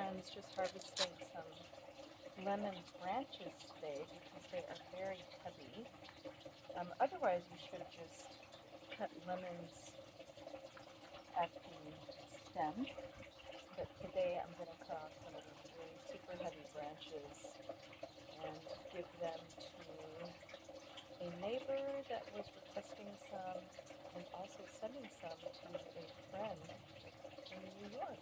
friends just harvesting some lemon branches today because they are very heavy. Otherwise, you should just cut lemons at the stem. But today I'm going to cut off some of these really super heavy branches and give them to a neighbor that was requesting some and also sending some to a friend in New York.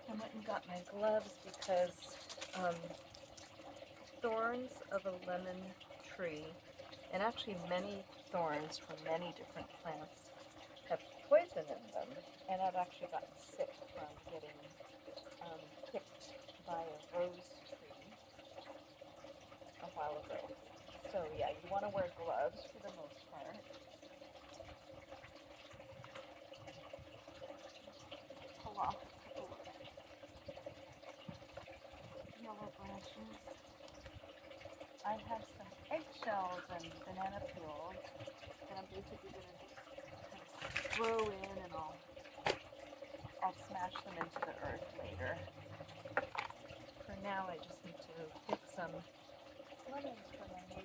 I went and got my gloves because thorns of a lemon tree, and actually many thorns from many different plants, have poison in them, and I've actually gotten sick from getting picked by a rose tree a while ago. So yeah, you want to wear gloves for the most part. Pull off a couple of yellow branches. I have some eggshells and banana peels that I'm basically going to just kind of throw in, and I'll smash them into the earth later. For now, I just need to pick some lemons for my neighbor.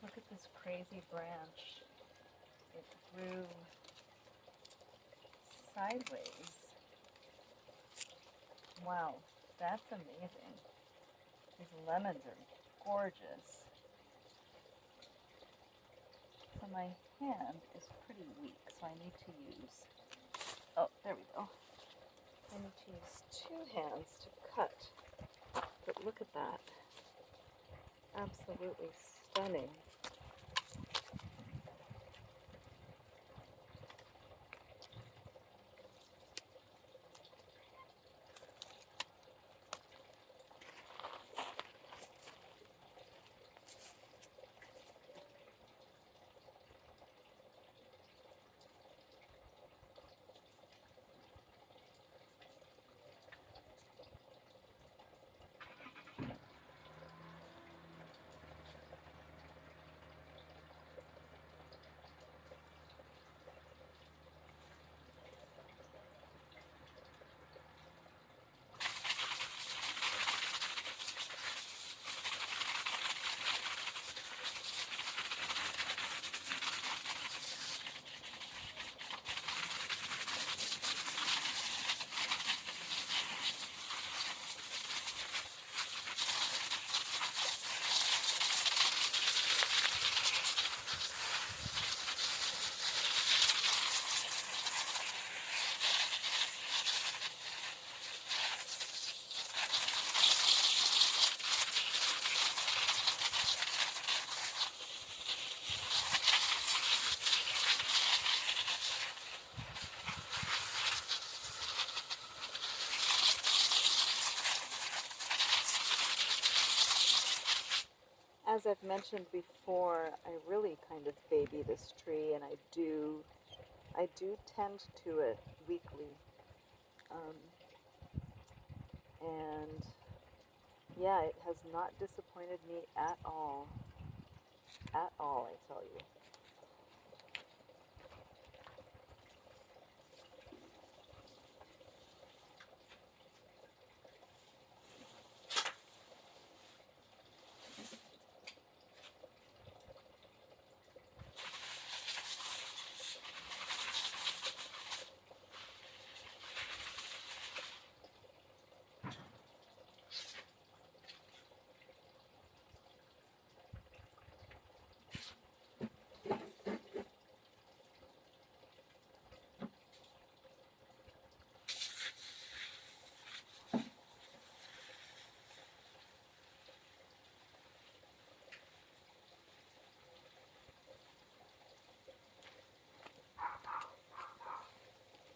Look at this crazy branch. It grew sideways. Wow, that's amazing. These lemons are gorgeous. So my hand is pretty weak, so I need to use, oh, there we go. I need to use 2 hands to cut. But look at that. Absolutely stunning. As I've mentioned before, I really kind of baby this tree, and I do tend to it weekly. And yeah, it has not disappointed me at all. at all, I tell you.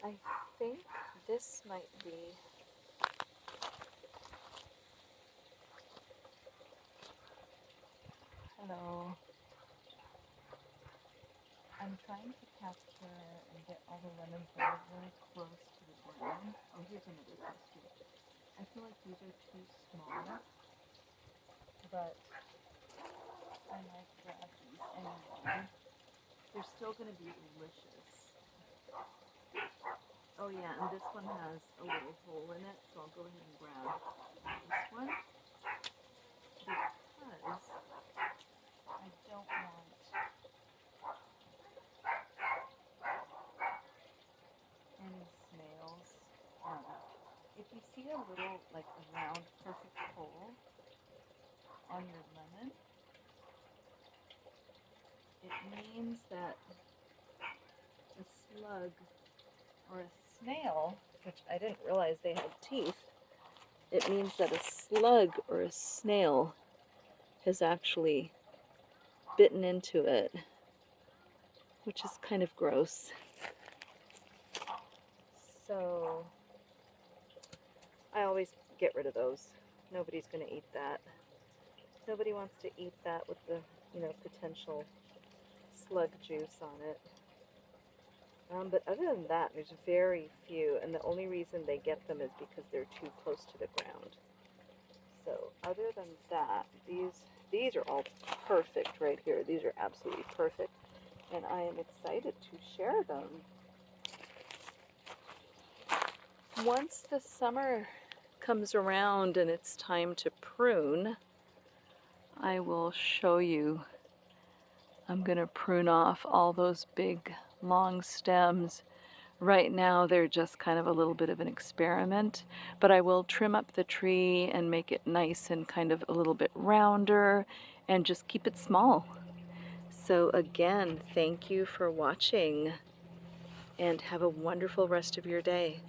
I think this might be hello. I'm trying to capture and get all the lemons that are really close to the ground. Oh, here's another question. I feel like these are too small, but I might grab these anyway. They're still going to be delicious. Oh yeah, and this one has a little hole in it, so I'll go ahead and grab this one because I don't want any snails. If you see a little, like a round, perfect hole on your lemon, it means that a slug or a snail, which I didn't realize they had teeth, it means that a slug or a snail has actually bitten into it, which is kind of gross. So I always get rid of those. Nobody's going to eat that. Nobody wants to eat that with the, potential slug juice on it. But other than that, there's very few, and the only reason they get them is because they're too close to the ground. So other than that, these are all perfect right here. These are absolutely perfect, and I am excited to share them. Once the summer comes around and it's time to prune, I will show you. I'm going to prune off all those big long stems. Right now they're just kind of a little bit of an experiment, but I will trim up the tree and make it nice and kind of a little bit rounder and just keep it small. So again, thank you for watching and have a wonderful rest of your day.